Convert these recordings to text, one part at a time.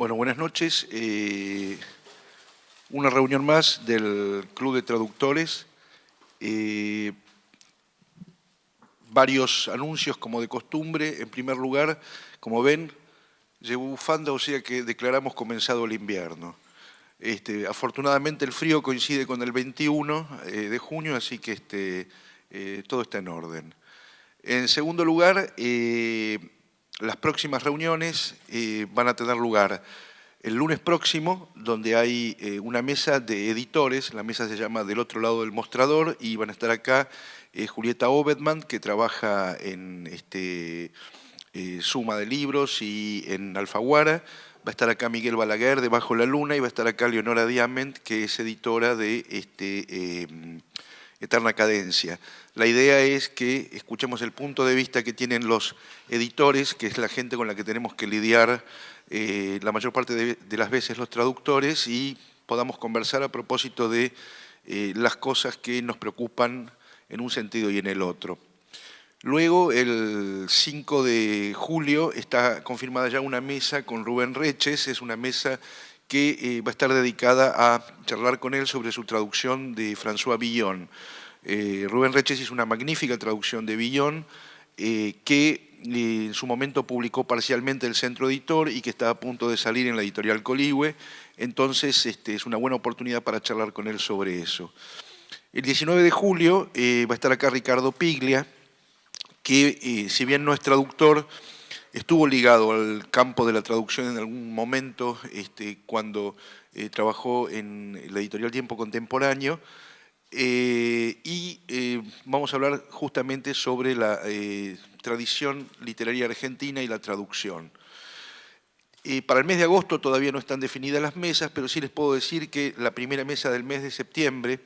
Bueno, buenas noches. Una reunión más del Club de Traductores. Varios anuncios como de costumbre. En primer lugar, como ven, llevo bufanda, o sea que declaramos comenzado el invierno. Afortunadamente el frío coincide con el 21 de junio, así que todo está en orden. En segundo lugar, las próximas reuniones van a tener lugar el lunes próximo, donde hay una mesa de editores. La mesa se llama Del otro lado del mostrador, y van a estar acá Julieta Obedman, que trabaja en Suma de Libros y en Alfaguara. Va a estar acá Miguel Balaguer de Bajo la Luna, y va a estar acá Leonora Diament, que es editora de Eterna Cadencia. La idea es que escuchemos el punto de vista que tienen los editores, que es la gente con la que tenemos que lidiar la mayor parte de las veces los traductores, y podamos conversar a propósito de las cosas que nos preocupan en un sentido y en el otro. Luego, el 5 de julio, está confirmada ya una mesa con Rubén Reches. Es una mesa que va a estar dedicada a charlar con él sobre su traducción de François Villon. Rubén Reches hizo una magnífica traducción de Villon que en su momento publicó parcialmente el Centro Editor y que está a punto de salir en la editorial Coligüe. Entonces es una buena oportunidad para charlar con él sobre eso. El 19 de julio va a estar acá Ricardo Piglia, que si bien no es traductor, estuvo ligado al campo de la traducción en algún momento cuando trabajó en la editorial Tiempo Contemporáneo. Vamos a hablar justamente sobre la tradición literaria argentina y la traducción. Para el mes de agosto todavía no están definidas las mesas, pero sí les puedo decir que la primera mesa del mes de septiembre,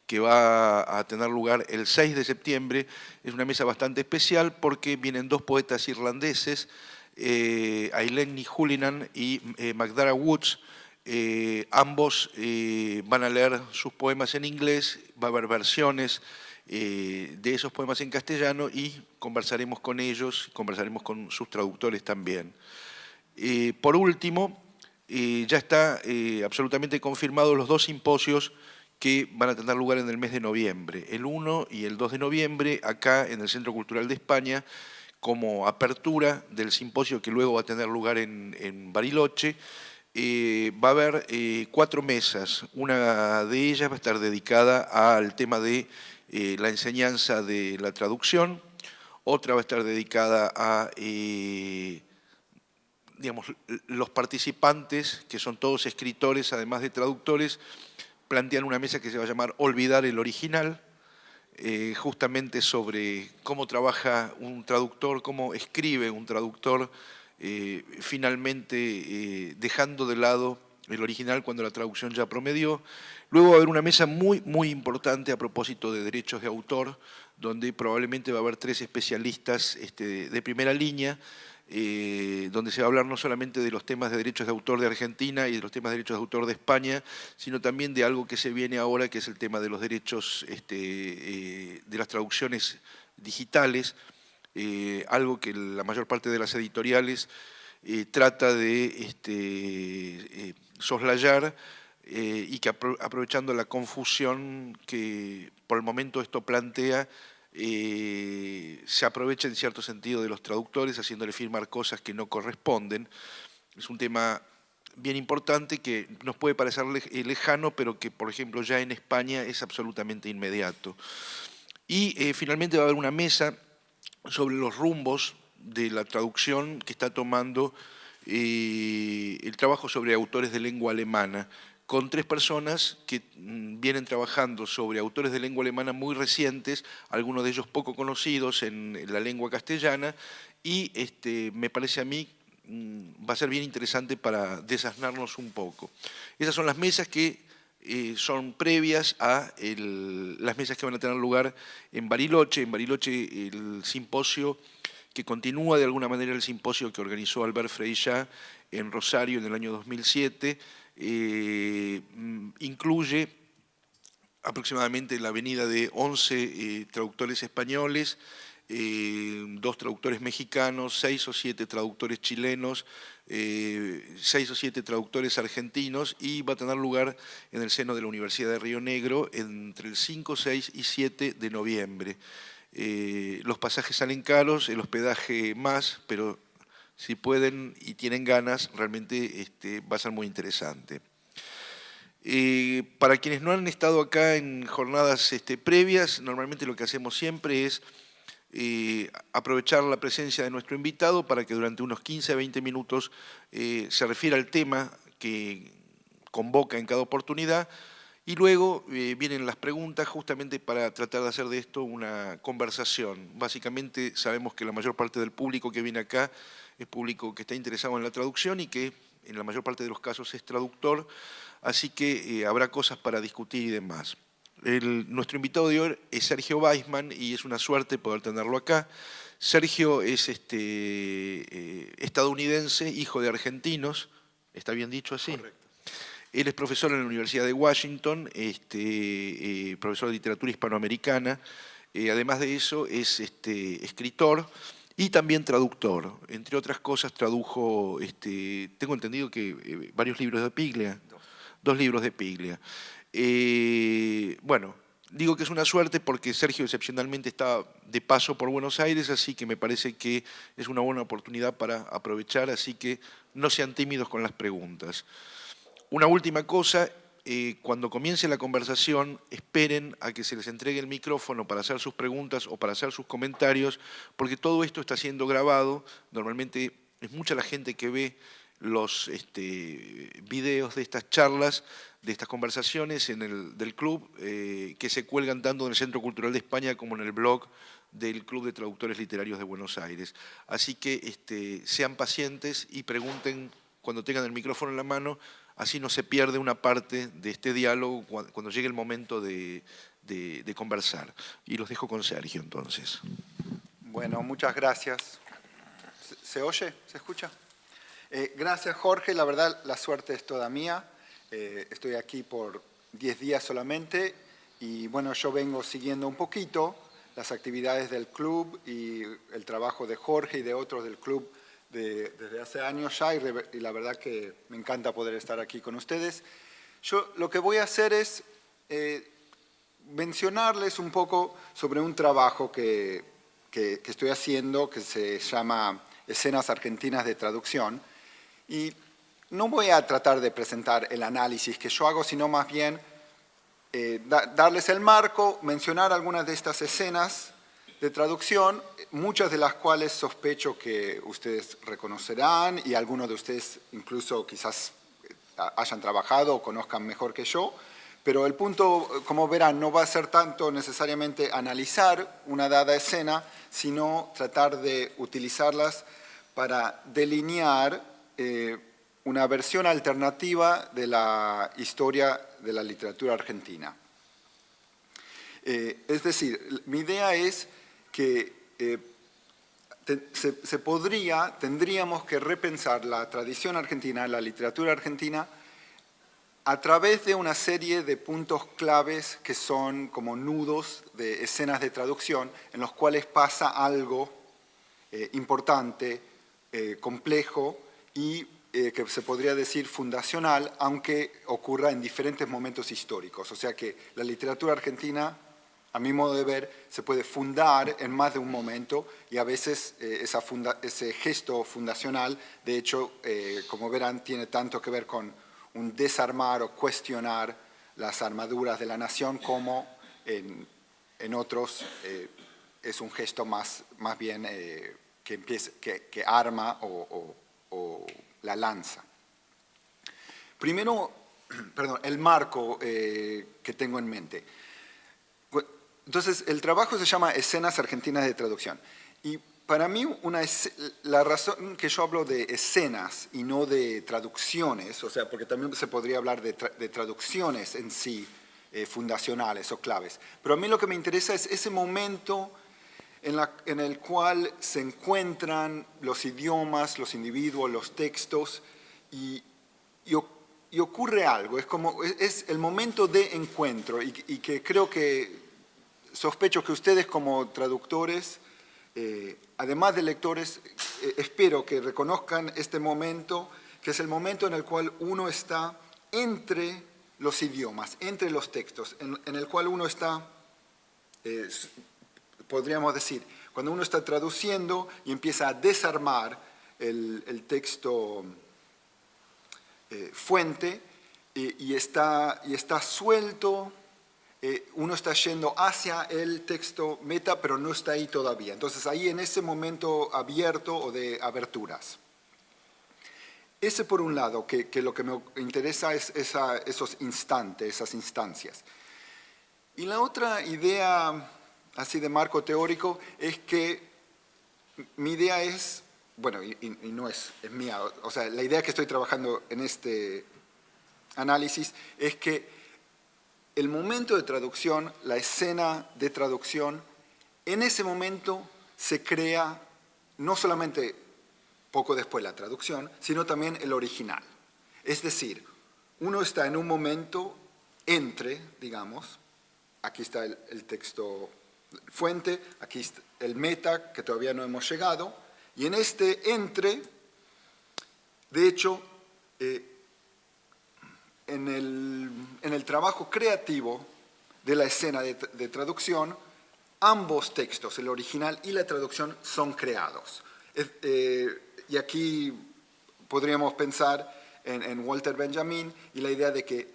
que va a tener lugar el 6 de septiembre, es una mesa bastante especial porque vienen dos poetas irlandeses, Aileni Hullinan y Macdara Woods. Ambos van a leer sus poemas en inglés. Va a haber versiones de esos poemas en castellano, y conversaremos con ellos, conversaremos con sus traductores también. Por último, ya está absolutamente confirmados los dos simposios que van a tener lugar en el mes de noviembre, el 1 y el 2 de noviembre, acá en el Centro Cultural de España, como apertura del simposio que luego va a tener lugar en Bariloche. Va a haber 4 mesas. Una de ellas va a estar dedicada al tema de la enseñanza de la traducción. Otra va a estar dedicada a los participantes, que son todos escritores, además de traductores, plantean una mesa que se va a llamar Olvidar el original, justamente sobre cómo trabaja un traductor, cómo escribe un traductor, finalmente dejando de lado el original cuando la traducción ya promedió. Luego va a haber una mesa muy, muy importante a propósito de derechos de autor, donde probablemente va a haber 3 especialistas de primera línea, donde se va a hablar no solamente de los temas de derechos de autor de Argentina y de los temas de derechos de autor de España, sino también de algo que se viene ahora, que es el tema de los derechos de las traducciones digitales, algo que la mayor parte de las editoriales trata de soslayar, y que aprovechando la confusión que por el momento esto plantea, se aprovecha en cierto sentido de los traductores, haciéndole firmar cosas que no corresponden. Es un tema bien importante que nos puede parecer lejano, pero que, por ejemplo, ya en España es absolutamente inmediato. Y finalmente va a haber una mesa sobre los rumbos de la traducción que está tomando el trabajo sobre autores de lengua alemana, con 3 personas que vienen trabajando sobre autores de lengua alemana muy recientes, algunos de ellos poco conocidos en la lengua castellana, y me parece a mí va a ser bien interesante para desasnarnos un poco. Esas son las mesas que son previas a las mesas que van a tener lugar en Bariloche. En Bariloche, el simposio que continúa de alguna manera el simposio que organizó Albert Freixas en Rosario en el año 2007, incluye aproximadamente la venida de 11 traductores españoles, 2 traductores mexicanos, 6 o 7 traductores chilenos, 6 o 7 traductores argentinos, y va a tener lugar en el seno de la Universidad de Río Negro entre el 5, 6 y 7 de noviembre. Los pasajes salen caros, el hospedaje más, pero si pueden y tienen ganas, realmente va a ser muy interesante. Para quienes no han estado acá en jornadas previas, normalmente lo que hacemos siempre es aprovechar la presencia de nuestro invitado para que durante unos 15 a 20 minutos se refiera al tema que convoca en cada oportunidad, y luego vienen las preguntas justamente para tratar de hacer de esto una conversación. Básicamente sabemos que la mayor parte del público que viene acá es público que está interesado en la traducción y que en la mayor parte de los casos es traductor, así que habrá cosas para discutir y demás. Nuestro invitado de hoy es Sergio Weisman y es una suerte poder tenerlo acá. Sergio es estadounidense, hijo de argentinos, ¿está bien dicho así? Correcto. Él es profesor en la Universidad de Washington, profesor de literatura hispanoamericana. Además de eso, es escritor y también traductor. Entre otras cosas, tradujo, tengo entendido que varios libros de Piglia. 2 libros de Piglia. Bueno, digo que es una suerte porque Sergio excepcionalmente está de paso por Buenos Aires, así que me parece que es una buena oportunidad para aprovechar, así que no sean tímidos con las preguntas. Una última cosa, cuando comience la conversación, esperen a que se les entregue el micrófono para hacer sus preguntas o para hacer sus comentarios, porque todo esto está siendo grabado. Normalmente es mucha la gente que ve los videos de estas charlas, de estas conversaciones del club, que se cuelgan tanto en el Centro Cultural de España como en el blog del Club de Traductores Literarios de Buenos Aires. Así que sean pacientes y pregunten cuando tengan el micrófono en la mano, así no se pierde una parte de este diálogo cuando llegue el momento de conversar. Y los dejo con Sergio, entonces. Bueno, muchas gracias. ¿Se oye? ¿Se escucha? Gracias, Jorge. La verdad, la suerte es toda mía. Estoy aquí por 10 días solamente y, bueno, yo vengo siguiendo un poquito las actividades del club y el trabajo de Jorge y de otros del club desde hace años ya, y la verdad que me encanta poder estar aquí con ustedes. Yo lo que voy a hacer es mencionarles un poco sobre un trabajo que estoy haciendo que se llama Escenas Argentinas de Traducción, y no voy a tratar de presentar el análisis que yo hago, sino más bien darles el marco, mencionar algunas de estas escenas de traducción, muchas de las cuales sospecho que ustedes reconocerán y algunos de ustedes incluso quizás hayan trabajado o conozcan mejor que yo, pero el punto, como verán, no va a ser tanto necesariamente analizar una dada escena, sino tratar de utilizarlas para delinear una versión alternativa de la historia de la literatura argentina. Es decir, mi idea es que tendríamos que repensar la tradición argentina, la literatura argentina, a través de una serie de puntos claves que son como nudos de escenas de traducción en los cuales pasa algo importante, complejo y que se podría decir fundacional, aunque ocurra en diferentes momentos históricos. O sea que la literatura argentina, a mi modo de ver, se puede fundar en más de un momento y a veces ese gesto fundacional, de hecho, como verán, tiene tanto que ver con un desarmar o cuestionar las armaduras de la nación como en otros es un gesto más bien que arma o la lanza. Primero, perdón, el marco que tengo en mente. Entonces, el trabajo se llama Escenas Argentinas de Traducción. Y para mí, la razón que yo hablo de escenas y no de traducciones, o sea, porque también se podría hablar de traducciones en sí, fundacionales o claves, pero a mí lo que me interesa es ese momento en el cual se encuentran los idiomas, los individuos, los textos, y ocurre algo. Es el momento de encuentro y que creo que sospecho que ustedes como traductores además de lectores, espero que reconozcan este momento, que es el momento en el cual uno está entre los idiomas, entre los textos, en el cual uno está, podríamos decir, cuando uno está traduciendo y empieza a desarmar el texto fuente y está suelto, uno está yendo hacia el texto meta, pero no está ahí todavía. Entonces ahí en ese momento abierto o de aberturas. Ese por un lado, que lo que me interesa es esos instantes, esas instancias. Y la otra idea, así de marco teórico, es que mi idea es, bueno, y no es mía, o sea, la idea que estoy trabajando en este análisis es que el momento de traducción, la escena de traducción, en ese momento se crea no solamente poco después la traducción, sino también el original. Es decir, uno está en un momento entre, digamos, aquí está el texto fuente, aquí está el meta, que todavía no hemos llegado, y en este entre, de hecho, en el trabajo creativo de la escena de traducción, ambos textos, el original y la traducción, son creados. Y aquí podríamos pensar en Walter Benjamin y la idea de que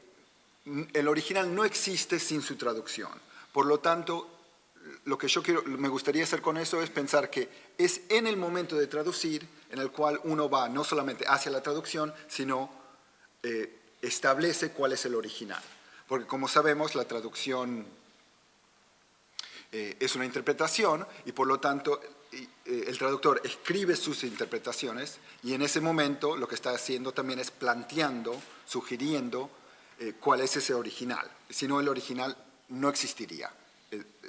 el original no existe sin su traducción. Por lo tanto, lo que me gustaría hacer con eso es pensar que es en el momento de traducir en el cual uno va no solamente hacia la traducción, sino establece cuál es el original. Porque como sabemos, la traducción es una interpretación y por lo tanto el traductor escribe sus interpretaciones y en ese momento lo que está haciendo también es planteando, sugiriendo cuál es ese original. Si no, el original no existiría.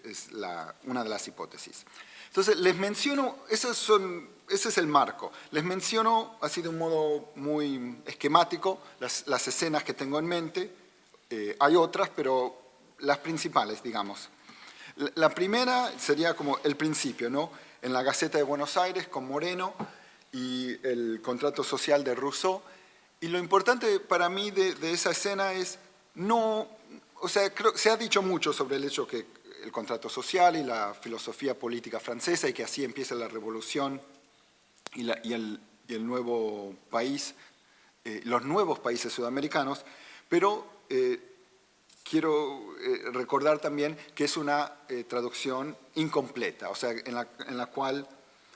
Es una de las hipótesis. Entonces, les menciono, ese es el marco. Les menciono, así de un modo muy esquemático, las escenas que tengo en mente. Hay otras, pero las principales, digamos. La primera sería como el principio, ¿no? En la Gaceta de Buenos Aires, con Moreno y el contrato social de Rousseau. Y lo importante para mí de esa escena es no... O sea, se ha dicho mucho sobre el hecho que el contrato social y la filosofía política francesa y que así empieza la revolución y el nuevo país, los nuevos países sudamericanos, pero quiero recordar también que es una traducción incompleta, o sea, en la cual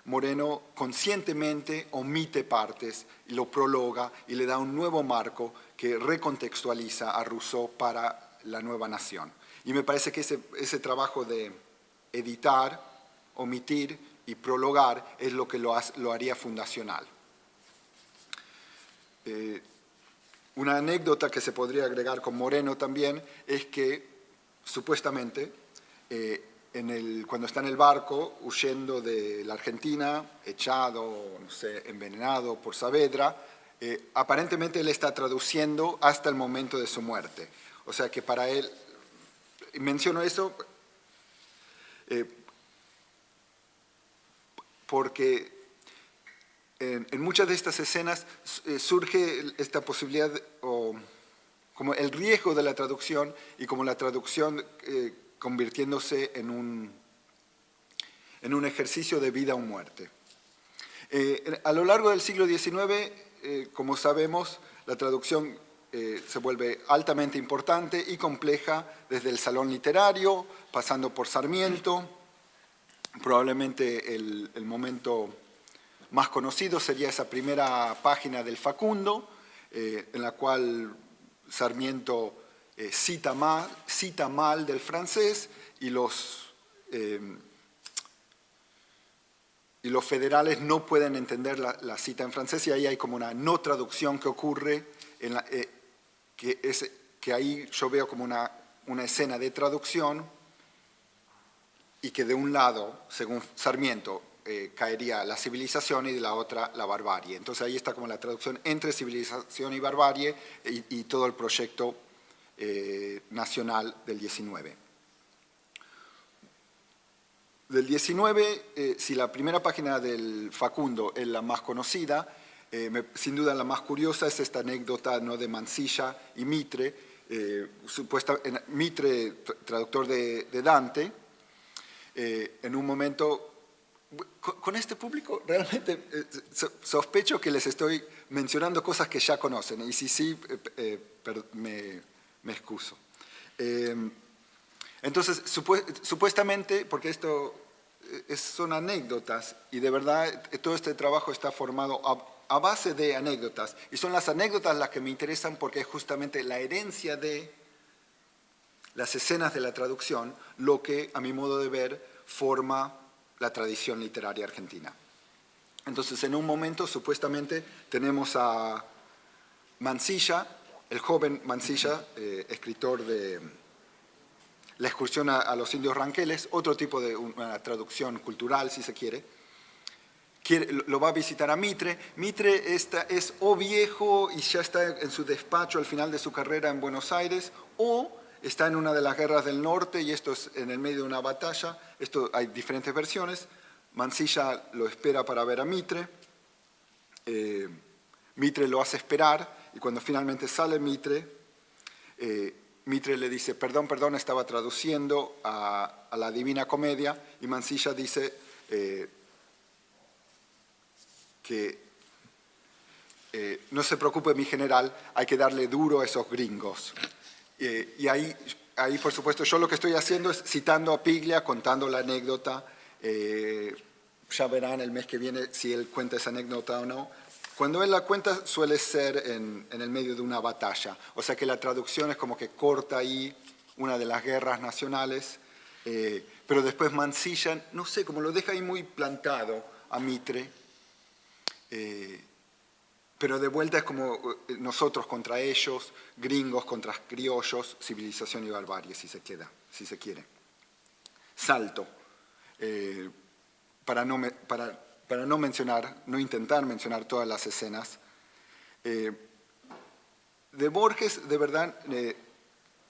Moreno conscientemente omite partes, y lo prologa y le da un nuevo marco que recontextualiza a Rousseau para la nueva nación. Y me parece que ese trabajo de editar, omitir y prologar es lo que lo haría fundacional. Una anécdota que se podría agregar con Moreno también es que supuestamente cuando está en el barco huyendo de la Argentina, echado, no sé, envenenado por Saavedra, aparentemente él está traduciendo hasta el momento de su muerte. O sea que para él, menciono eso porque en muchas de estas escenas surge esta posibilidad o como el riesgo de la traducción y como la traducción convirtiéndose en un ejercicio de vida o muerte. A lo largo del siglo XIX, como sabemos, la traducción se vuelve altamente importante y compleja desde el salón literario, pasando por Sarmiento. Probablemente el momento más conocido sería esa primera página del Facundo, en la cual Sarmiento cita mal del francés y los federales no pueden entender la cita en francés y ahí hay como una no traducción que ocurre, que ahí yo veo como una escena de traducción y que de un lado, según Sarmiento, caería la civilización y de la otra la barbarie. Entonces ahí está como la traducción entre civilización y barbarie y todo el proyecto nacional del 19. Del 19, si la primera página del Facundo es la más conocida, sin duda la más curiosa es esta anécdota, ¿no?, de Mansilla y Mitre, Mitre, traductor de Dante, en un momento. Con este público realmente sospecho que les estoy mencionando cosas que ya conocen, y si sí, me excuso. Entonces, supuestamente, porque esto son anécdotas, y de verdad todo este trabajo está formado a base de anécdotas, y son las anécdotas las que me interesan porque es justamente la herencia de las escenas de la traducción lo que, a mi modo de ver, forma la tradición literaria argentina. Entonces, en un momento, supuestamente, tenemos a Mansilla, el joven Mansilla, escritor de La excursión a los indios ranqueles, otro tipo de una traducción cultural, si se quiere. Lo va a visitar a Mitre. Mitre es o viejo y ya está en su despacho al final de su carrera en Buenos Aires, o está en una de las guerras del norte y esto es en el medio de una batalla. Esto hay diferentes versiones. Mansilla lo espera para ver a Mitre. Mitre lo hace esperar y cuando finalmente sale Mitre, Mitre le dice, perdón, perdón, estaba traduciendo a la Divina Comedia, y Mansilla dice que no se preocupe mi general, hay que darle duro a esos gringos. Y ahí, por supuesto, yo lo que estoy haciendo es citando a Piglia, contando la anécdota. Ya verán el mes que viene si él cuenta esa anécdota o no. Cuando él la cuenta suele ser en el medio de una batalla. O sea que la traducción es como que corta ahí una de las guerras nacionales. Pero después Mansilla, no sé, como lo deja ahí muy plantado a Mitre. Pero de vuelta es como nosotros contra ellos, gringos contra criollos, civilización y barbarie, si se quiere. Salto. Para no mencionar, no intentar mencionar todas las escenas. De Borges, de verdad,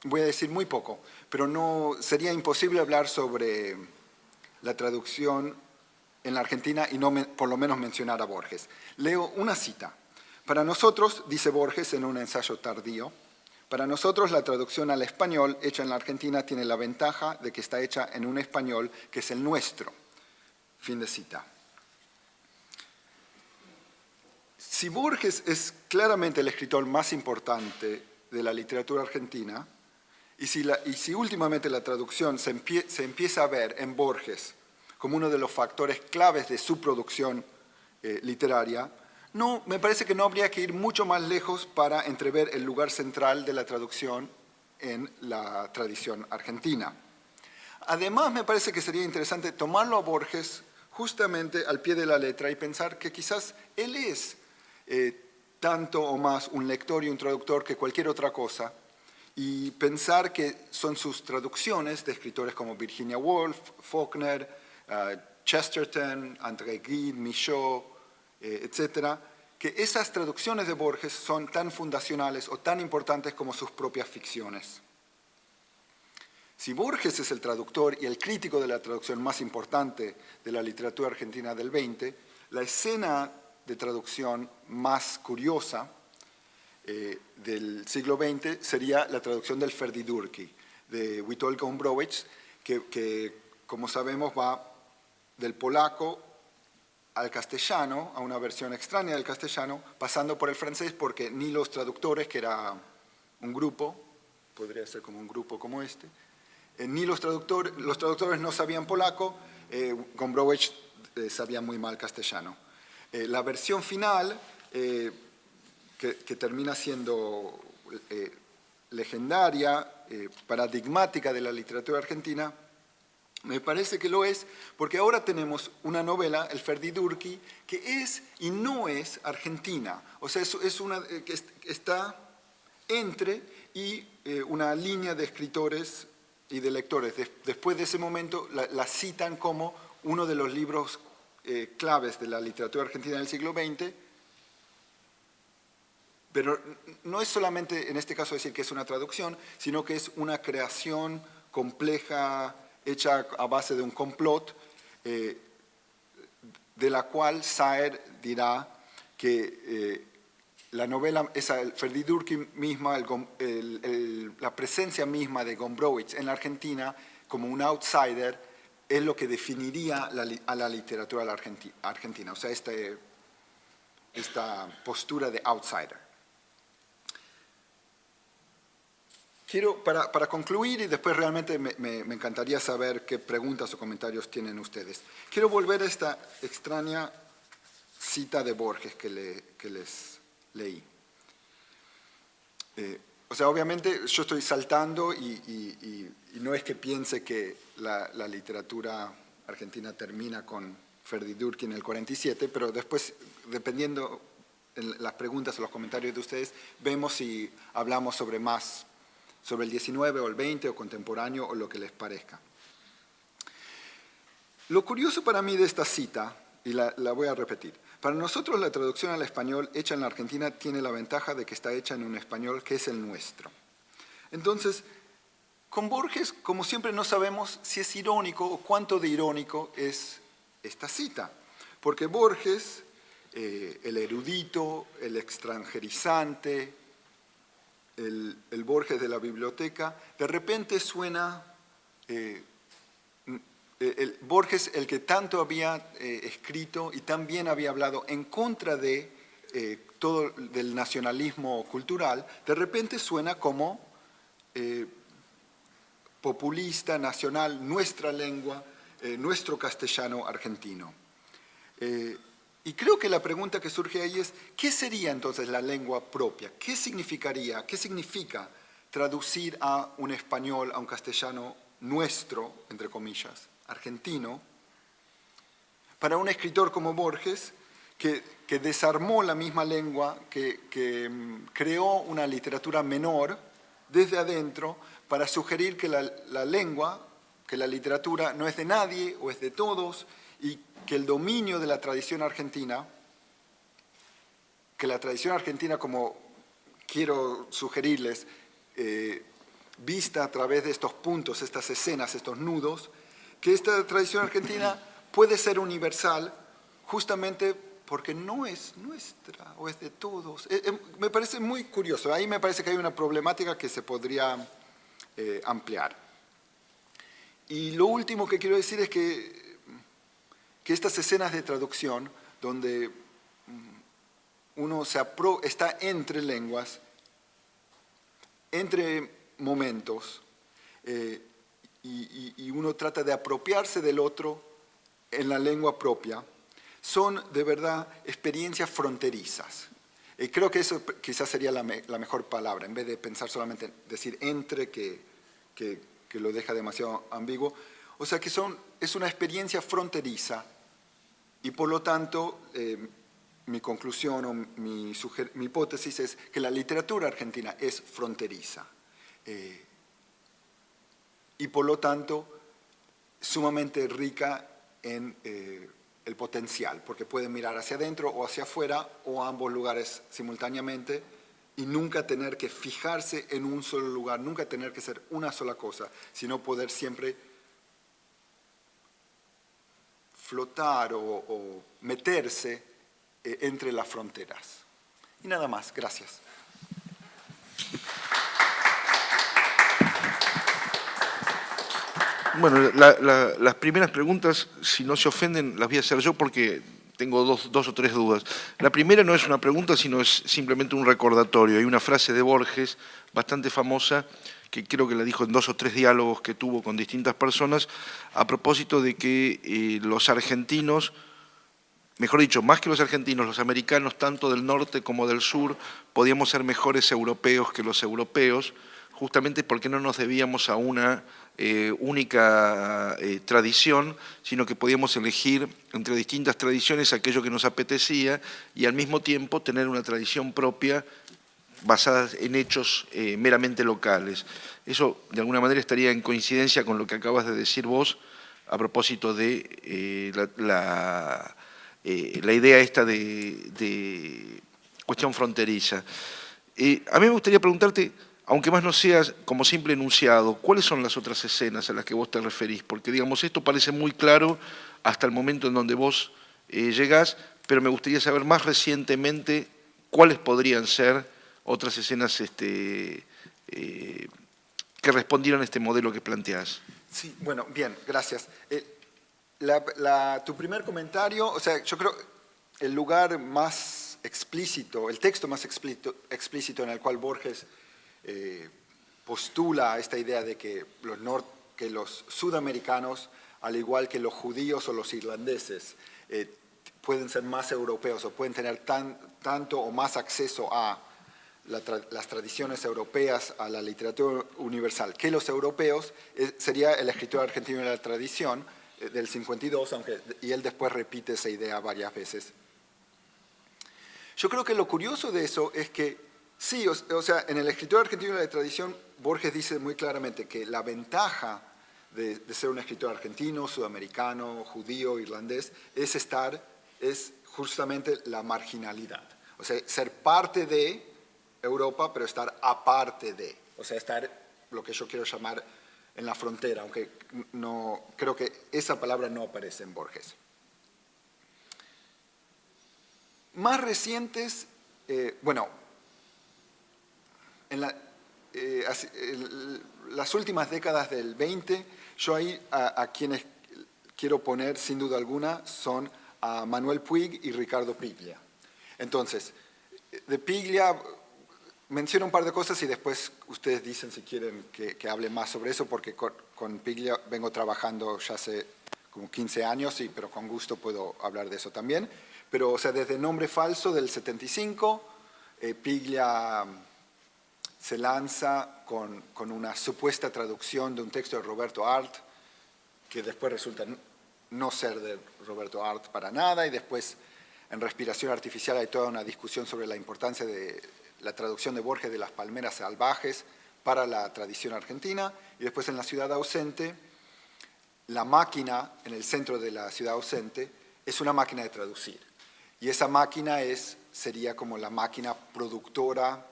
voy a decir muy poco, pero no sería imposible hablar sobre la traducción en la Argentina y no por lo menos mencionar a Borges. Leo una cita. Para nosotros, dice Borges en un ensayo tardío, para nosotros la traducción al español hecha en la Argentina tiene la ventaja de que está hecha en un español que es el nuestro. Fin de cita. Si Borges es claramente el escritor más importante de la literatura argentina, y si últimamente la traducción se empieza a ver en Borges como uno de los factores claves de su producción literaria, me parece que no habría que ir mucho más lejos para entrever el lugar central de la traducción en la tradición argentina. Además, me parece que sería interesante tomarlo a Borges justamente al pie de la letra y pensar que quizás él es tanto o más un lector y un traductor que cualquier otra cosa, y pensar que son sus traducciones de escritores como Virginia Woolf, Faulkner, Chesterton, André Gide, Michaud, etcétera, que esas traducciones de Borges son tan fundacionales o tan importantes como sus propias ficciones. Si Borges es el traductor y el crítico de la traducción más importante de la literatura argentina del 20, la escena de traducción más curiosa del siglo XX sería la traducción del Ferdidurki, de Witold Gombrowicz, que como sabemos va del polaco al castellano, a una versión extraña del castellano, pasando por el francés, porque ni los traductores, que era un grupo, podría ser como un grupo como este, ni los traductores no sabían polaco, Gombrowicz sabía muy mal castellano. La versión final, que termina siendo legendaria, paradigmática de la literatura argentina, me parece que lo es, porque ahora tenemos una novela, el Ferdidurki, que es y no es argentina. O sea, es una que está entre y una línea de escritores y de lectores. Después de ese momento la citan como uno de los libros claves de la literatura argentina del siglo XX, pero no es solamente en este caso decir que es una traducción, sino que es una creación compleja, hecha a base de un complot, de la cual Saer dirá que la novela, Ferdi Durkin misma, la presencia misma de Gombrowicz en la Argentina como un outsider es lo que definiría a la literatura argentina, o sea, esta postura de outsider. Quiero, para concluir, y después realmente me encantaría saber qué preguntas o comentarios tienen ustedes, quiero volver a esta extraña cita de Borges que les leí. O sea, obviamente yo estoy saltando y no es que piense que la literatura argentina termina con Ferdi Durkin en el 47, pero después, dependiendo en las preguntas o los comentarios de ustedes, vemos si hablamos sobre el 19 o el 20 o contemporáneo o lo que les parezca. Lo curioso para mí de esta cita, y la voy a repetir, para nosotros la traducción al español hecha en la Argentina tiene la ventaja de que está hecha en un español que es el nuestro. Entonces, con Borges, como siempre, no sabemos si es irónico o cuánto de irónico es esta cita, porque Borges, el erudito, el extranjerizante, el Borges de la biblioteca, de repente suena, Borges, el que tanto había escrito y tan bien había hablado en contra de todo del nacionalismo cultural, de repente suena como populista, nacional, nuestra lengua, nuestro castellano argentino. Y creo que la pregunta que surge ahí es, ¿qué sería entonces la lengua propia? ¿Qué significaría, qué significa traducir a un español, a un castellano nuestro, entre comillas, argentino, para un escritor como Borges, que desarmó la misma lengua, que creó una literatura menor desde adentro para sugerir que la lengua, que la literatura no es de nadie o es de todos, y que el dominio de la tradición argentina, que la tradición argentina, como quiero sugerirles, vista a través de estos puntos, estas escenas, estos nudos, que esta tradición argentina puede ser universal justamente porque no es nuestra o es de todos. Me parece muy curioso, ahí me parece que hay una problemática que se podría ampliar. Y lo último que quiero decir es que estas escenas de traducción, donde uno está entre lenguas, entre momentos, y uno trata de apropiarse del otro en la lengua propia, son de verdad experiencias fronterizas. Creo que eso quizás sería la mejor palabra, en vez de pensar solamente decir entre, que lo deja demasiado ambiguo. O sea que es una experiencia fronteriza y por lo tanto mi conclusión o mi hipótesis es que la literatura argentina es fronteriza. Y por lo tanto sumamente rica en el potencial, porque puede mirar hacia adentro o hacia afuera o a ambos lugares simultáneamente y nunca tener que fijarse en un solo lugar, nunca tener que ser una sola cosa, sino poder siempre flotar o meterse entre las fronteras. Y nada más, gracias. Bueno, las primeras preguntas, si no se ofenden, las voy a hacer yo porque tengo dos o tres dudas. La primera no es una pregunta, sino es simplemente un recordatorio. Hay una frase de Borges bastante famosa que creo que la dijo en 2 o 3 diálogos que tuvo con distintas personas a propósito de que los argentinos, mejor dicho, más que los argentinos, los americanos, tanto del norte como del sur, podíamos ser mejores europeos que los europeos, justamente porque no nos debíamos a una única tradición, sino que podíamos elegir entre distintas tradiciones aquello que nos apetecía y al mismo tiempo tener una tradición propia basada en hechos meramente locales. Eso de alguna manera estaría en coincidencia con lo que acabas de decir vos a propósito de la idea esta de cuestión fronteriza. A mí me gustaría preguntarte, aunque más no seas como simple enunciado, ¿cuáles son las otras escenas a las que vos te referís? Porque, digamos, esto parece muy claro hasta el momento en donde vos llegás, pero me gustaría saber más recientemente cuáles podrían ser otras escenas que respondieron a este modelo que planteás. Sí, bueno, bien, gracias. Tu primer comentario, o sea, yo creo el lugar más explícito, el texto más explícito en el cual Borges postula esta idea de que los sudamericanos, al igual que los judíos o los irlandeses, pueden ser más europeos o pueden tener tanto o más acceso a las tradiciones europeas, a la literatura universal, que los europeos, sería el escritor argentino de la tradición del 52, y él después repite esa idea varias veces. Yo creo que lo curioso de eso es que, sí, o sea, en el escritor argentino de la tradición, Borges dice muy claramente que la ventaja de ser un escritor argentino, sudamericano, judío, irlandés, es justamente la marginalidad. O sea, ser parte de Europa, pero estar aparte de. O sea, estar lo que yo quiero llamar en la frontera, aunque no, creo que esa palabra no aparece en Borges. Más recientes, bueno, en las últimas décadas del 20, yo ahí a quienes quiero poner sin duda alguna son a Manuel Puig y Ricardo Piglia. Entonces, de Piglia menciono un par de cosas y después ustedes dicen si quieren que hable más sobre eso, porque con Piglia vengo trabajando ya hace como 15 años, pero con gusto puedo hablar de eso también. Pero, o sea, desde Nombre Falso del 75, Piglia se lanza con una supuesta traducción de un texto de Roberto Arlt, que después resulta no ser de Roberto Arlt para nada, y después en Respiración Artificial hay toda una discusión sobre la importancia de la traducción de Borges de Las Palmeras Salvajes para la tradición argentina, y después en La Ciudad Ausente, la máquina en el centro de La Ciudad Ausente es una máquina de traducir. Y esa máquina sería como la máquina productora,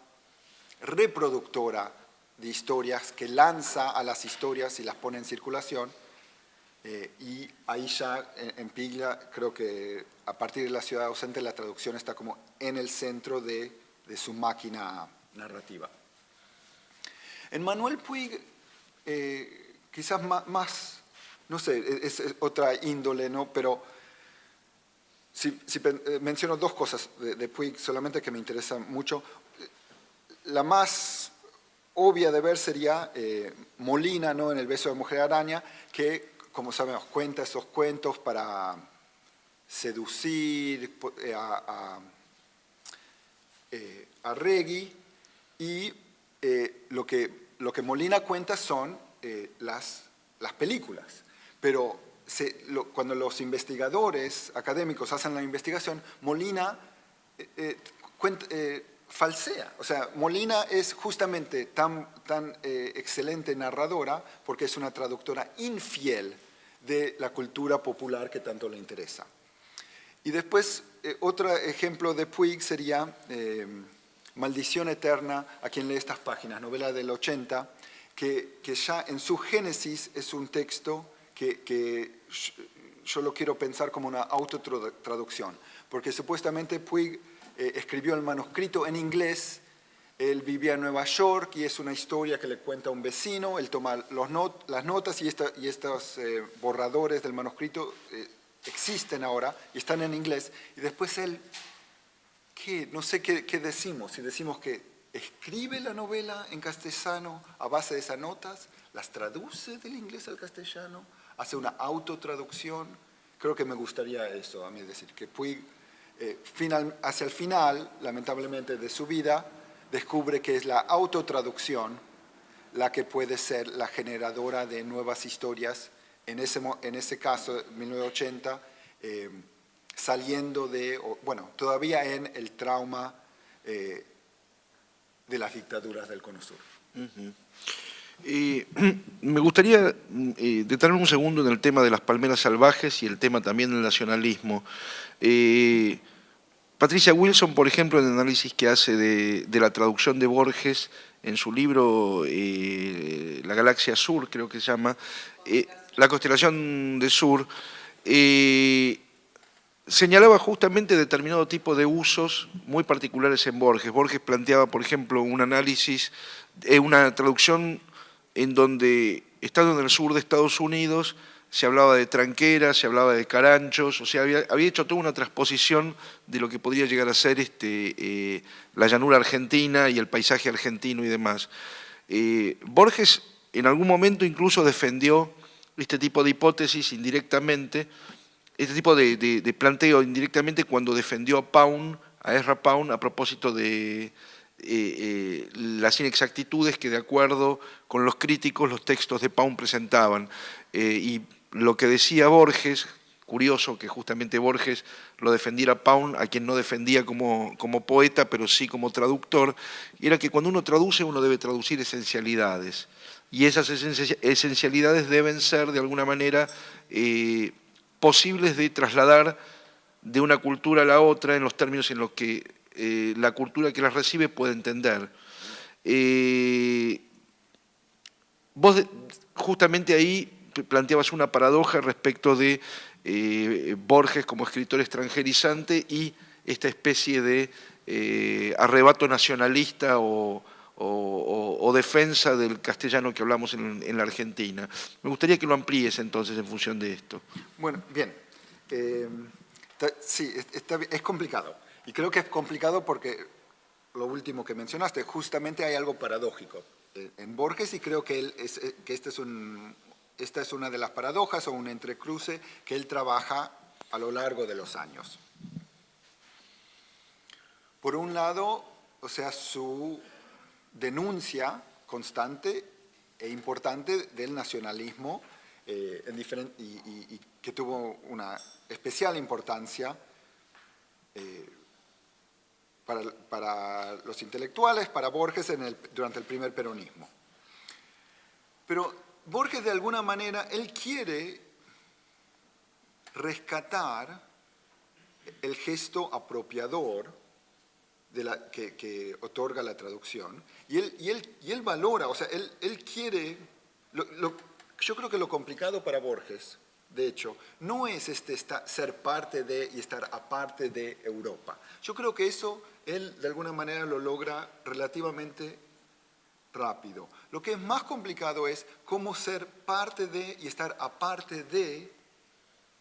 reproductora de historias que lanza a las historias y las pone en circulación. Y ahí ya en Piglia creo que a partir de La Ciudad Ausente la traducción está como en el centro de su máquina narrativa. En Manuel Puig quizás más, no sé, es otra índole, ¿no? Pero si menciono dos cosas de Puig solamente que me interesan mucho. La más obvia de ver sería Molina, ¿no? En El beso de Mujer Araña, que, como sabemos, cuenta esos cuentos para seducir a Reggie, y lo que Molina cuenta son las películas. Pero cuando los investigadores académicos hacen la investigación, Molina falsea. O sea, Molina es justamente tan excelente narradora porque es una traductora infiel de la cultura popular que tanto le interesa. Y después, otro ejemplo de Puig sería Maldición Eterna, a quien lee estas páginas, novela del 80, que ya en su génesis es un texto que yo lo quiero pensar como una autotraducción, porque supuestamente Puig escribió el manuscrito en inglés, él vivía en Nueva York y es una historia que le cuenta a un vecino, él toma las notas y estos borradores del manuscrito existen ahora y están en inglés, y después él, no sé qué decimos, si decimos que escribe la novela en castellano a base de esas notas, las traduce del inglés al castellano, hace una autotraducción. Creo que me gustaría eso, a mí decir, que Puig hacia el final, lamentablemente, de su vida, descubre que es la autotraducción la que puede ser la generadora de nuevas historias, en ese caso, 1980, saliendo todavía en el trauma de las dictaduras del Cono Sur. Uh-huh. Me gustaría detenerme un segundo en el tema de las palmeras salvajes y el tema también del nacionalismo. Patricia Wilson, por ejemplo, en el análisis que hace de la traducción de Borges en su libro La Galaxia Sur, creo que se llama, La Constelación de Sur, señalaba justamente determinado tipo de usos muy particulares en Borges. Borges planteaba, por ejemplo, un análisis, una traducción en donde, estando en el sur de Estados Unidos, se hablaba de tranqueras, se hablaba de caranchos, o sea, había hecho toda una transposición de lo que podría llegar a ser la llanura argentina y el paisaje argentino y demás. Borges en algún momento incluso defendió este tipo de hipótesis indirectamente, este tipo de planteo indirectamente cuando defendió a Pound, a Ezra Pound, a propósito de las inexactitudes que de acuerdo con los críticos los textos de Pound presentaban. Y lo que decía Borges, curioso que justamente Borges lo defendiera a Pound, a quien no defendía como poeta, pero sí como traductor, era que cuando uno traduce uno debe traducir esencialidades. Y esas esencialidades deben ser de alguna manera posibles de trasladar de una cultura a la otra en los términos en los que la cultura que las recibe puede entender. Vos justamente ahí planteabas una paradoja respecto de Borges como escritor extranjerizante y esta especie de arrebato nacionalista o defensa del castellano que hablamos en la Argentina. Me gustaría que lo amplíes entonces en función de esto. Bueno, bien. Sí, es complicado. Y creo que es complicado porque lo último que mencionaste, justamente hay algo paradójico en Borges, y creo que esta es una de las paradojas o un entrecruce que él trabaja a lo largo de los años. Por un lado, o sea, su denuncia constante e importante del nacionalismo y que tuvo una especial importancia para los intelectuales, para Borges durante el primer peronismo. Pero Borges, de alguna manera, él quiere rescatar el gesto apropiador que otorga la traducción, y él valora, o sea, él quiere, yo creo que lo complicado para Borges, de hecho, no es ser parte de y estar aparte de Europa. Yo creo que eso él de alguna manera lo logra relativamente rápido. Lo que es más complicado es cómo ser parte de y estar aparte de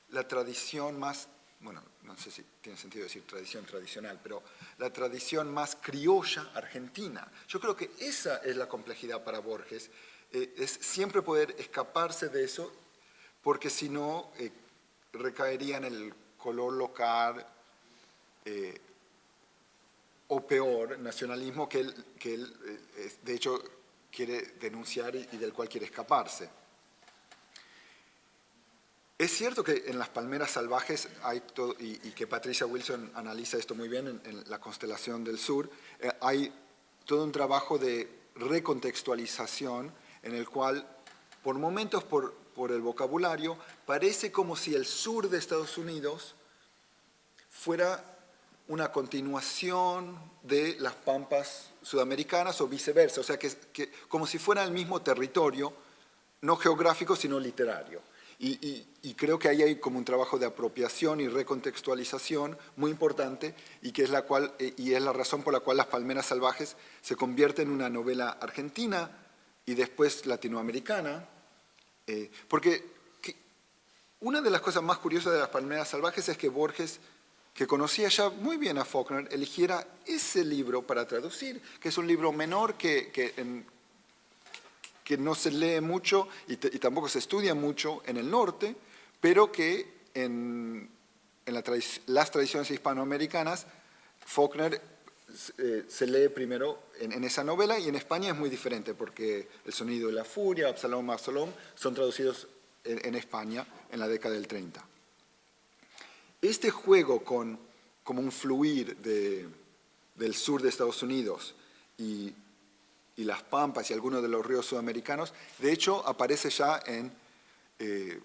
la tradición más, bueno, no sé si tiene sentido decir tradición tradicional, pero la tradición más criolla argentina. Yo creo que esa es la complejidad para Borges, es siempre poder escaparse de eso, porque si no recaería en el color local o peor, nacionalismo que él de hecho quiere denunciar y del cual quiere escaparse. Es cierto que en Las Palmeras Salvajes hay todo, y que Patricia Wilson analiza esto muy bien en La Constelación del Sur, hay todo un trabajo de recontextualización en el cual, por momentos, por el vocabulario, parece como si el sur de Estados Unidos fuera una continuación de las pampas sudamericanas o viceversa, o sea, como si fuera el mismo territorio, no geográfico, sino literario. Y creo que ahí hay como un trabajo de apropiación y recontextualización muy importante, y que es la razón por la cual Las Palmeras Salvajes se convierte en una novela argentina y después latinoamericana, porque una de las cosas más curiosas de Las Palmeras Salvajes es que Borges, que conocía ya muy bien a Faulkner, eligiera ese libro para traducir, que es un libro menor que no se lee mucho y tampoco se estudia mucho en el norte, pero que en las tradiciones hispanoamericanas, Faulkner se lee primero en esa novela, y en España es muy diferente, porque El sonido de la furia, Absalom, Absalom, son traducidos en España en la década del 30. Este juego como un fluir del sur de Estados Unidos y las pampas y algunos de los ríos sudamericanos, de hecho aparece ya en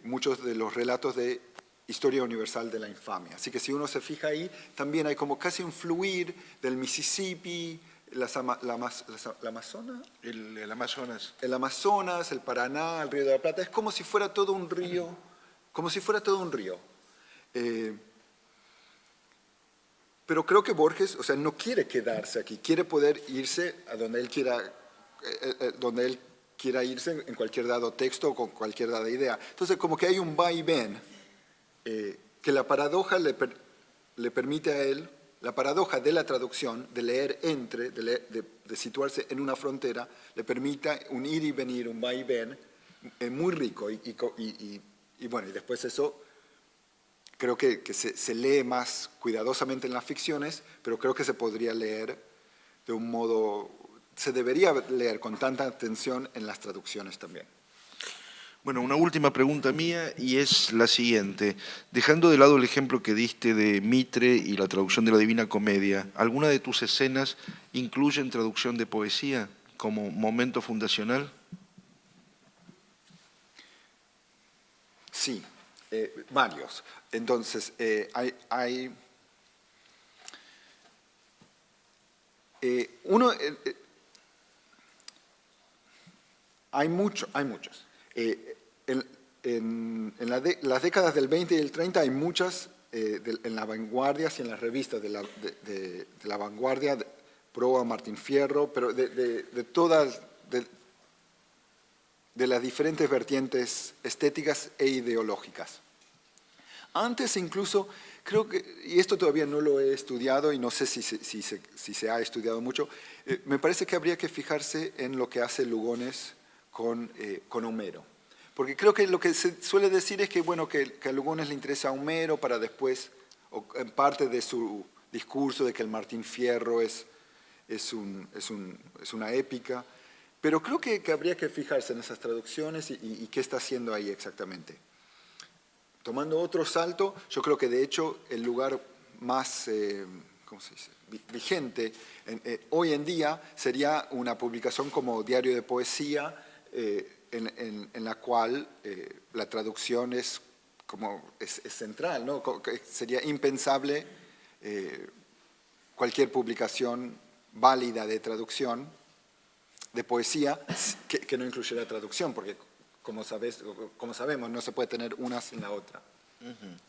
muchos de los relatos de Historia Universal de la Infamia. Así que si uno se fija ahí, también hay como casi un fluir del Mississippi, el Amazonas, el Paraná, el Río de la Plata. Es como si fuera todo un río como si fuera todo un río. Pero creo que Borges, o sea, no quiere quedarse aquí, quiere poder irse a donde él quiera irse en cualquier dado texto o con cualquier dada idea. Entonces, como que hay un va y ven, que la paradoja le permite a él, la paradoja de la traducción, de leer entre, de situarse en una frontera, le permite un ir y venir, un va y ven, muy rico. Y bueno, y después eso creo que se lee más cuidadosamente en las ficciones, pero creo que se podría leer de un modo, se debería leer con tanta atención en las traducciones también. Bueno, una última pregunta mía y es la siguiente. Dejando de lado el ejemplo que diste de Mitre y la traducción de la Divina Comedia, ¿alguna de tus escenas incluyen traducción de poesía como momento fundacional? Sí, varios. Entonces, hay muchos. En las décadas del 20 y el 30 hay muchas en las vanguardias y en las revistas de la vanguardia, Proa, Martín Fierro, pero de todas, de las diferentes vertientes estéticas e ideológicas. Antes incluso, creo que, y esto todavía no lo he estudiado y no sé si se ha estudiado mucho, me parece que habría que fijarse en lo que hace Lugones con Homero. Porque creo que lo que se suele decir es que, bueno, que a Lugones le interesa a Homero para después, o en parte de su discurso de que el Martín Fierro es una épica, pero creo que habría que fijarse en esas traducciones y qué está haciendo ahí exactamente. Tomando otro salto, yo creo que de hecho el lugar más ¿cómo se dice? Vigente hoy en día sería una publicación como diario de poesía en la cual la traducción es central, ¿no? Sería impensable cualquier publicación válida de traducción de poesía que no incluyera traducción, porque como sabemos, no se puede tener una sin la otra.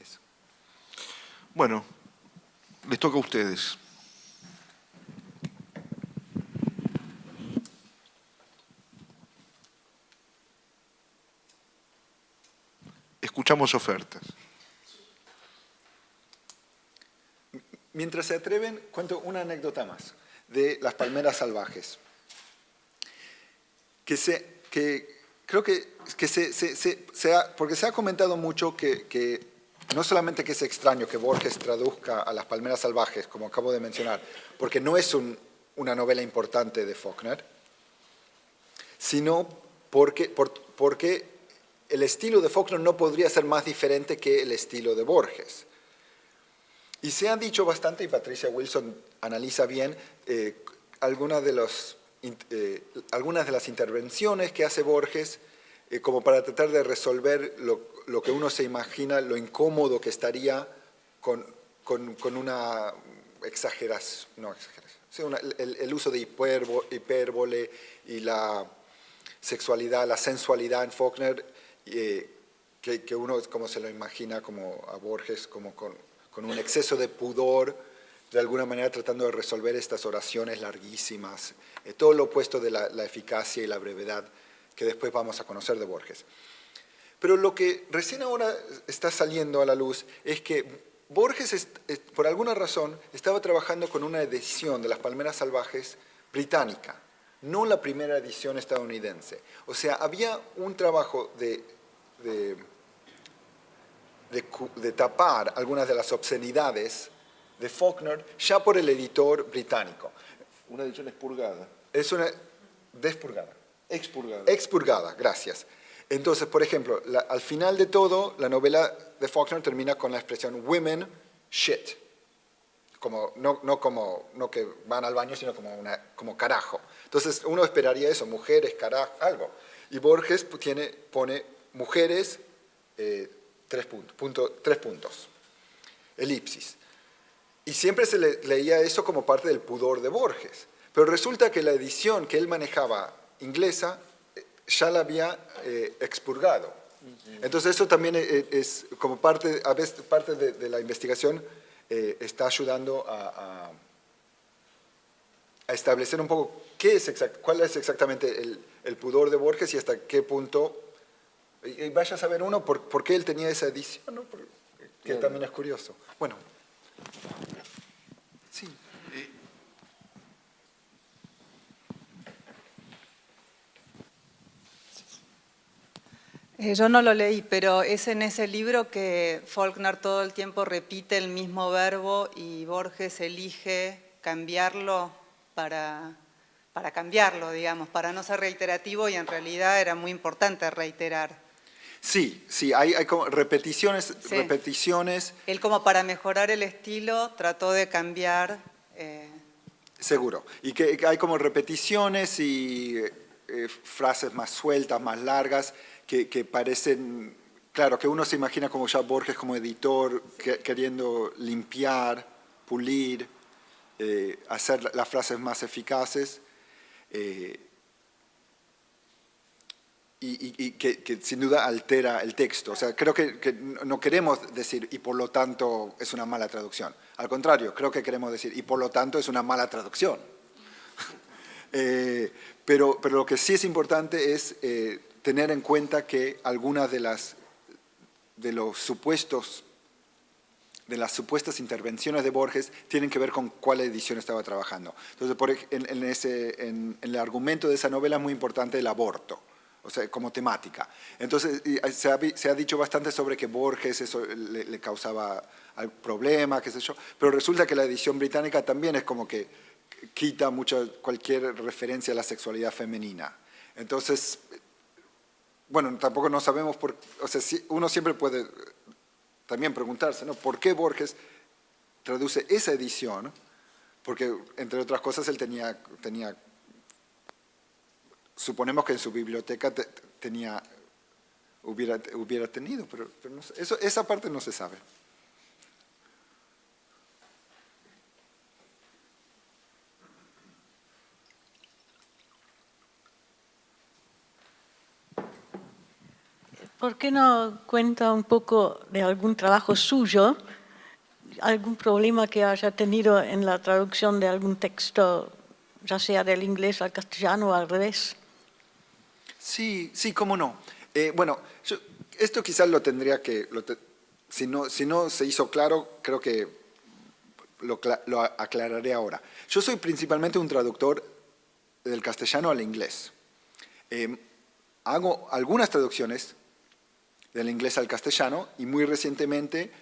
Eso. Bueno, les toca a ustedes. Escuchamos ofertas. Mientras se atreven, cuento una anécdota más de las palmeras salvajes. Porque se ha comentado mucho que no solamente que es extraño que Borges traduzca a las palmeras salvajes, como acabo de mencionar, porque no es una novela importante de Faulkner, sino porque el estilo de Faulkner no podría ser más diferente que el estilo de Borges. Y se ha dicho bastante, y Patricia Wilson analiza bien, algunas de las intervenciones que hace Borges como para tratar de resolver lo que uno se imagina, lo incómodo que estaría con una exageración, el uso de hipérbole y la sexualidad, la sensualidad en Faulkner, que uno como se lo imagina como a Borges, como con un exceso de pudor, de alguna manera tratando de resolver estas oraciones larguísimas, todo lo opuesto de la eficacia y la brevedad que después vamos a conocer de Borges. Pero lo que recién ahora está saliendo a la luz es que Borges, por alguna razón, estaba trabajando con una edición de Las Palmeras Salvajes británica, no la primera edición estadounidense. O sea, había un trabajo de tapar algunas de las obscenidades de Faulkner ya por el editor británico. Una edición expurgada. Es una despurgada. Expurgada. Expurgada, gracias. Entonces, por ejemplo, al final de todo, la novela de Faulkner termina con la expresión women shit. No que van al baño, sino como carajo. Entonces, uno esperaría eso, mujeres, carajo, algo. Y Borges pone mujeres, 3 puntos, elipsis. Y siempre se leía eso como parte del pudor de Borges. Pero resulta que la edición que él manejaba inglesa ya la había expurgado. Entonces eso también es como parte, a veces parte de la investigación, está ayudando a establecer un poco cuál es exactamente el pudor de Borges y hasta qué punto, y vaya a saber uno por qué él tenía esa edición, ¿no? Que también es curioso. Bueno, sí. Yo no lo leí, pero es en ese libro que Faulkner todo el tiempo repite el mismo verbo y Borges elige cambiarlo para cambiarlo, digamos, para no ser reiterativo, y en realidad era muy importante reiterar. Sí, hay como repeticiones, Sí. repeticiones. Él, como para mejorar el estilo, trató de cambiar. Seguro. Y que hay como repeticiones y frases más sueltas, más largas, que parecen, claro, que uno se imagina como ya Borges como editor, queriendo limpiar, pulir, hacer las frases más eficaces. Y que sin duda altera el texto. O sea, creo que no queremos decir y por lo tanto es una mala traducción. Al contrario, creo que queremos decir y por lo tanto es una mala traducción. Pero lo que sí es importante es tener en cuenta que algunas de las supuestas intervenciones de Borges tienen que ver con cuál edición estaba trabajando. Entonces, en el argumento de esa novela es muy importante el aborto, o sea, como temática. Entonces, se ha dicho bastante sobre que Borges eso le causaba problemas, qué sé yo, pero resulta que la edición británica también es como que quita cualquier referencia a la sexualidad femenina. Entonces, bueno, tampoco no sabemos, o sea, uno siempre puede también preguntarse, ¿no? ¿Por qué Borges traduce esa edición? Porque, entre otras cosas, él tenía suponemos que en su biblioteca hubiera tenido, pero no sé, esa parte no se sabe. ¿Por qué no cuenta un poco de algún trabajo suyo, algún problema que haya tenido en la traducción de algún texto, ya sea del inglés al castellano o al revés? Sí, cómo no. Bueno, esto quizás lo tendría que, si no se hizo claro, creo que lo aclararé ahora. Yo soy principalmente un traductor del castellano al inglés. Hago algunas traducciones del inglés al castellano y muy recientemente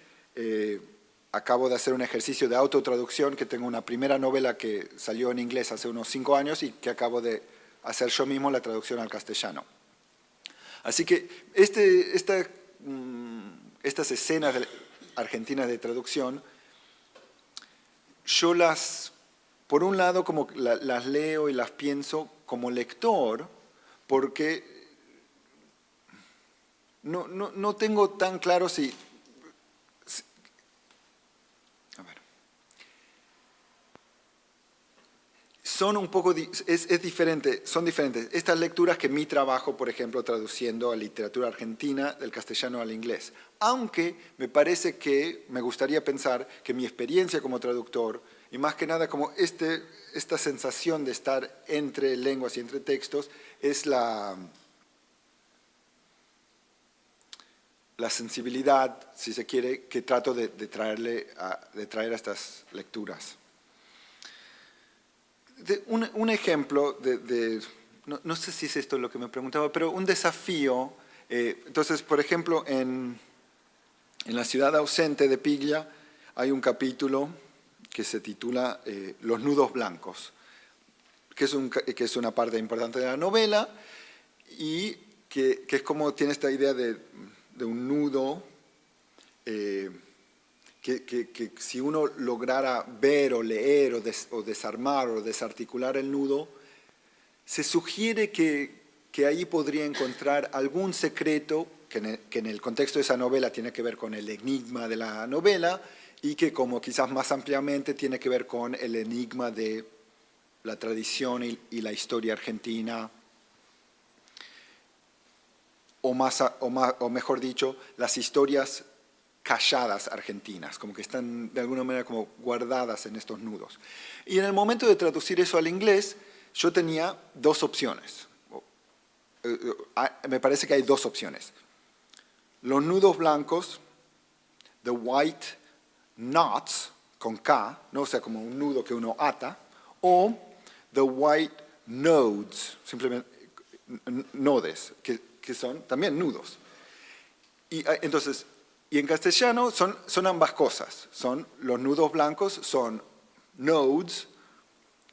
acabo de hacer un ejercicio de autotraducción, que tengo una primera novela que salió en inglés hace unos 5 años y que acabo de hacer yo mismo la traducción al castellano. Así que estas escenas argentinas de traducción, yo por un lado, como las leo y las pienso como lector, porque no tengo tan claro si a ver. Son un poco, son diferentes estas lecturas que mi trabajo, por ejemplo, traduciendo a literatura argentina del castellano al inglés. Aunque me parece que me gustaría pensar que mi experiencia como traductor, y más que nada como esta sensación de estar entre lenguas y entre textos, es la sensibilidad, si se quiere, que trato de traer a estas lecturas. Un ejemplo no sé si es esto lo que me preguntaba, pero un desafío. Entonces, por ejemplo, en La ciudad ausente de Piglia hay un capítulo que se titula Los nudos blancos, que es una parte importante de la novela y que es como tiene esta idea de un nudo que si uno lograra ver o leer o desarmar o desarticular el nudo, se sugiere que ahí podría encontrar algún secreto que en el contexto de esa novela tiene que ver con el enigma de la novela y que como quizás más ampliamente tiene que ver con el enigma de la tradición y la historia argentina. o mejor dicho, las historias calladas argentinas, como que están de alguna manera como guardadas en estos nudos. Y en el momento de traducir eso al inglés, yo tenía dos opciones. Me parece que hay dos opciones. Los nudos blancos, the white knots, con K, ¿no? O sea, como un nudo que uno ata, o the white nodes, simplemente nodes, que son también nudos. Y entonces, y en castellano son ambas cosas. Son los nudos blancos, son nodes,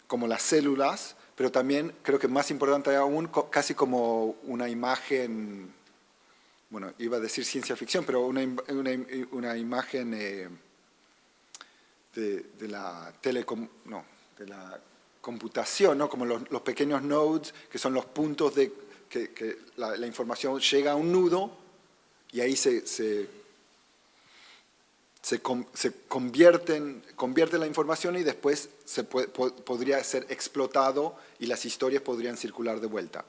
como las células, pero también creo que más importante aún, casi como una imagen, bueno, iba a decir ciencia ficción, pero una imagen de la de la computación, ¿no? Como los pequeños nodes, que son los puntos de que la información llega a un nudo y ahí se convierte la información y después podría ser explotado y las historias podrían circular de vuelta.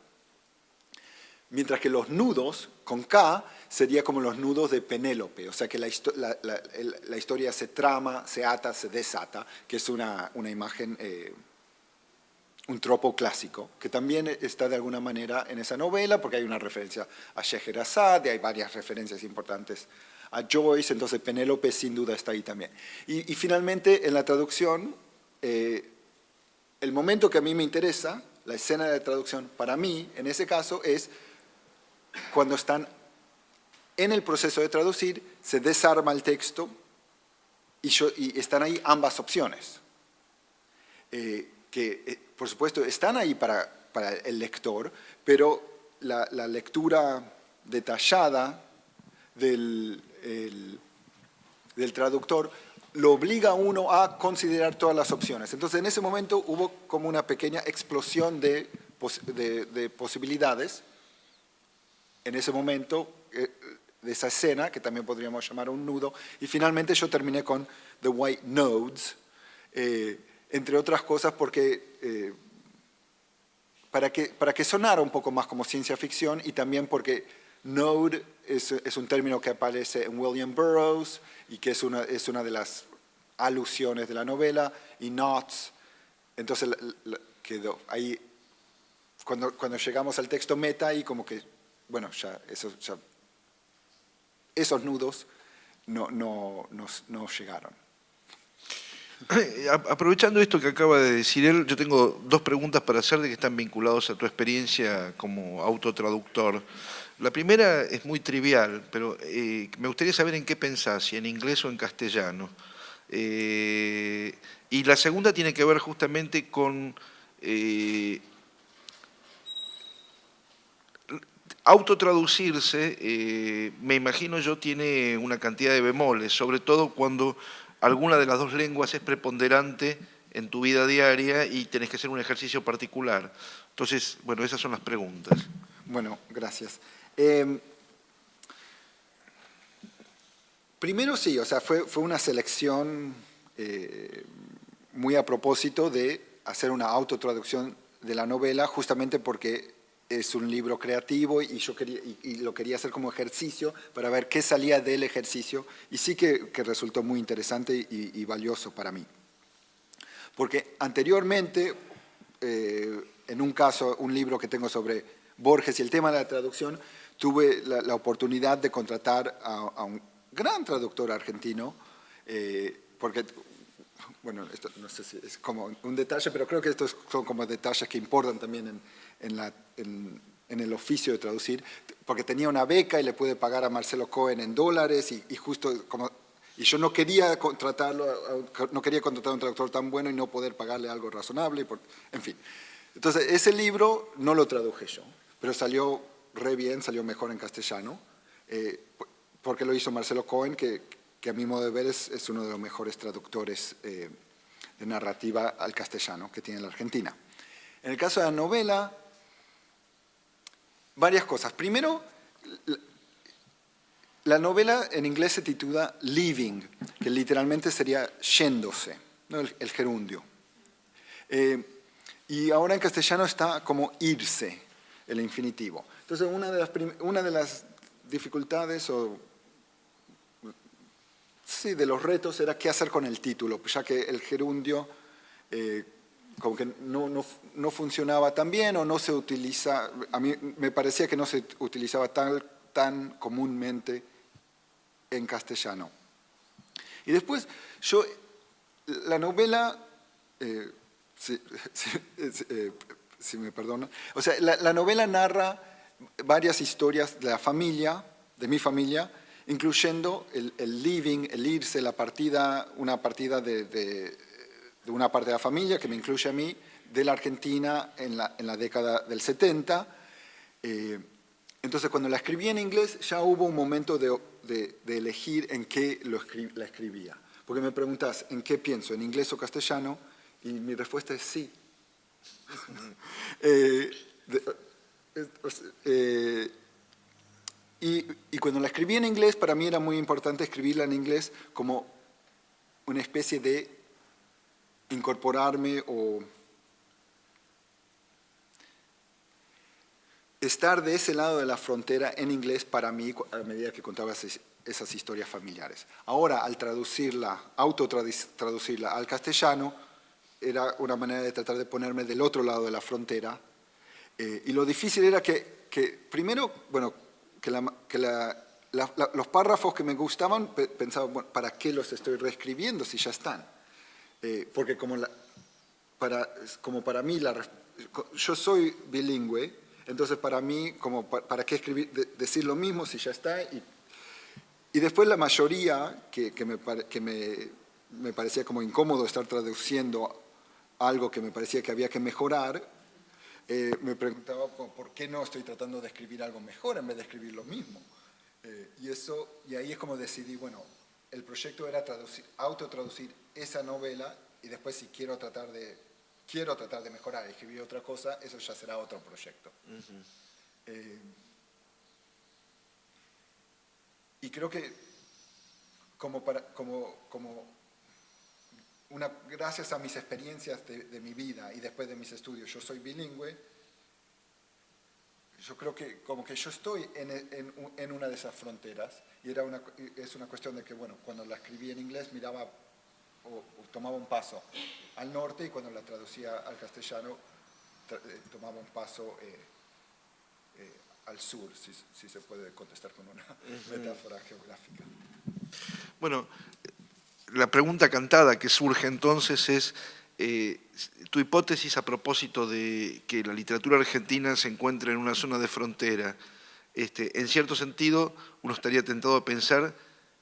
Mientras que los nudos, con K, sería como los nudos de Penélope, o sea que la historia se trama, se ata, se desata, que es una imagen, un tropo clásico, que también está de alguna manera en esa novela, porque hay una referencia a Scheherazade, hay varias referencias importantes a Joyce, entonces Penélope sin duda está ahí también. Y finalmente, en la traducción, el momento que a mí me interesa, la escena de traducción, para mí, en ese caso, es cuando están en el proceso de traducir, se desarma el texto y están ahí ambas opciones. Por supuesto, están ahí para el lector, pero la lectura detallada del traductor lo obliga a uno a considerar todas las opciones. Entonces, en ese momento hubo como una pequeña explosión de posibilidades. En ese momento, de esa escena, que también podríamos llamar un nudo, y finalmente yo terminé con The White Nodes, entre otras cosas porque para que sonara un poco más como ciencia ficción y también porque node es un término que aparece en William Burroughs y que es una de las alusiones de la novela, y knots, entonces quedó ahí, cuando llegamos al texto meta y como que, bueno, esos nudos no llegaron. Aprovechando esto que acaba de decir él, yo tengo dos preguntas para hacer que están vinculados a tu experiencia como autotraductor. La primera es muy trivial, pero me gustaría saber en qué pensás, si en inglés o en castellano. Y la segunda tiene que ver justamente con autotraducirse, me imagino yo, tiene una cantidad de bemoles, sobre todo cuando alguna de las dos lenguas es preponderante en tu vida diaria y tenés que hacer un ejercicio particular. Entonces, bueno, esas son las preguntas. Bueno, gracias. Primero sí, o sea, fue una selección muy a propósito de hacer una autotraducción de la novela, justamente porque es un libro creativo y yo lo quería hacer como ejercicio para ver qué salía del ejercicio, y sí que resultó muy interesante y valioso para mí. Porque anteriormente, en un caso, un libro que tengo sobre Borges y el tema de la traducción, tuve la oportunidad de contratar a un gran traductor argentino, porque, bueno, esto no sé si es como un detalle, pero creo que estos son como detalles que importan también en el oficio de traducir, porque tenía una beca y le pude pagar a Marcelo Cohen en dólares y justo como... Y yo no quería contratarlo, no quería contratar a un traductor tan bueno y no poder pagarle algo razonable, en fin. Entonces, ese libro no lo traduje yo, pero salió re bien, salió mejor en castellano, porque lo hizo Marcelo Cohen, que a mi modo de ver es uno de los mejores traductores de narrativa al castellano que tiene la Argentina. En el caso de la novela, varias cosas. Primero, la novela en inglés se titula Leaving, que literalmente sería yéndose, ¿no? el gerundio. Y ahora en castellano está como irse. el infinitivo. Entonces, una de las dificultades sí, de los retos era qué hacer con el título, ya que el gerundio como que no funcionaba tan bien o no se utiliza, a mí me parecía que no se utilizaba tan comúnmente en castellano. Y después, la novela, si me perdonan, o sea, la novela narra varias historias de la familia, de mi familia, incluyendo el leaving, el irse, una partida de una parte de la familia, que me incluye a mí, de la Argentina en la década del 70. Entonces, cuando la escribí en inglés, ya hubo un momento de elegir en qué la escribía. Porque me preguntas, ¿en qué pienso? ¿En inglés o castellano? Y mi respuesta es sí. Y cuando la escribí en inglés, para mí era muy importante escribirla en inglés como una especie de incorporarme o estar de ese lado de la frontera en inglés para mí a medida que contaba esas historias familiares. Ahora, al autotraducirla al castellano, era una manera de tratar de ponerme del otro lado de la frontera. Y lo difícil era que primero, bueno, que los párrafos que me gustaban, pensaba, bueno, ¿para qué los estoy reescribiendo si ya están? Porque como para mí, yo soy bilingüe, entonces para mí, ¿para qué decir lo mismo si ya está? Y después la mayoría, que me parecía como incómodo estar traduciendo algo que me parecía que había que mejorar, me preguntaba por qué no estoy tratando de escribir algo mejor en vez de escribir lo mismo. Y ahí es como decidí, bueno, el proyecto era autotraducir esa novela y después si quiero tratar de mejorar, escribir otra cosa, eso ya será otro proyecto. Y creo que gracias a mis experiencias de mi vida y después de mis estudios, yo soy bilingüe, yo creo que como que yo estoy en una de esas fronteras y es una cuestión de que, bueno, cuando la escribí en inglés miraba o tomaba un paso al norte y cuando la traducía al castellano tomaba un paso al sur, si se puede contestar con una metáfora geográfica. Bueno, la pregunta cantada que surge entonces es tu hipótesis a propósito de que la literatura argentina se encuentra en una zona de frontera. En cierto sentido, uno estaría tentado a pensar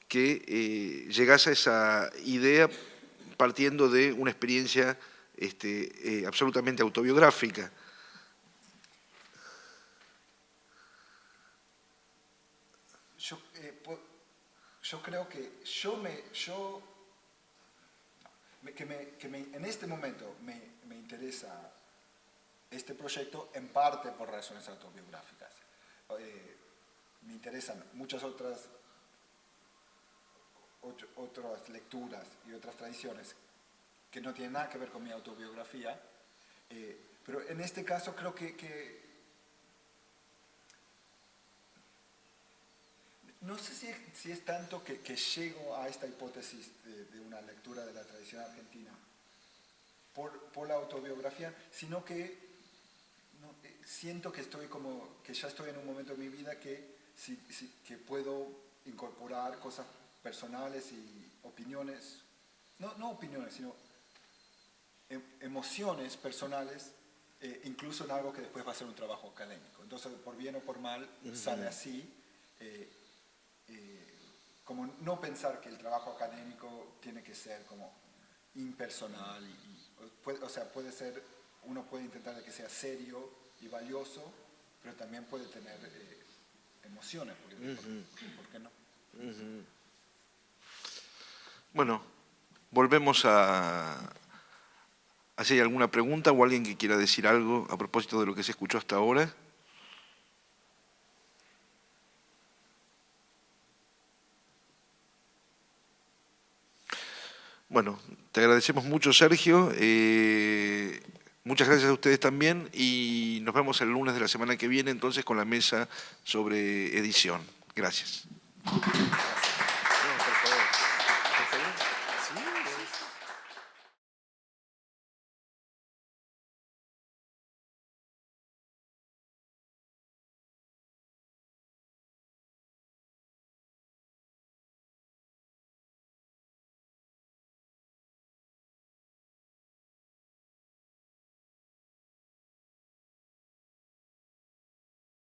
que llegase a esa idea partiendo de una experiencia absolutamente autobiográfica. Yo creo que en este momento me interesa este proyecto en parte por razones autobiográficas. Me interesan muchas otras lecturas y otras tradiciones que no tienen nada que ver con mi autobiografía, pero en este caso creo que no sé si es tanto que llego a esta hipótesis de una lectura de la tradición argentina por la autobiografía, sino que siento que ya estoy en un momento de mi vida que puedo incorporar cosas personales y opiniones, no opiniones, sino emociones personales, incluso en algo que después va a ser un trabajo académico. Entonces, por bien o por mal, sale así. Como no pensar que el trabajo académico tiene que ser como impersonal, puede ser, uno puede intentar que sea serio y valioso, pero también puede tener emociones, ¿por qué no? Bueno, volvemos a si hay alguna pregunta o alguien que quiera decir algo a propósito de lo que se escuchó hasta ahora. Bueno, te agradecemos mucho, Sergio. Muchas gracias a ustedes también y nos vemos el lunes de la semana que viene entonces con la mesa sobre edición. Gracias.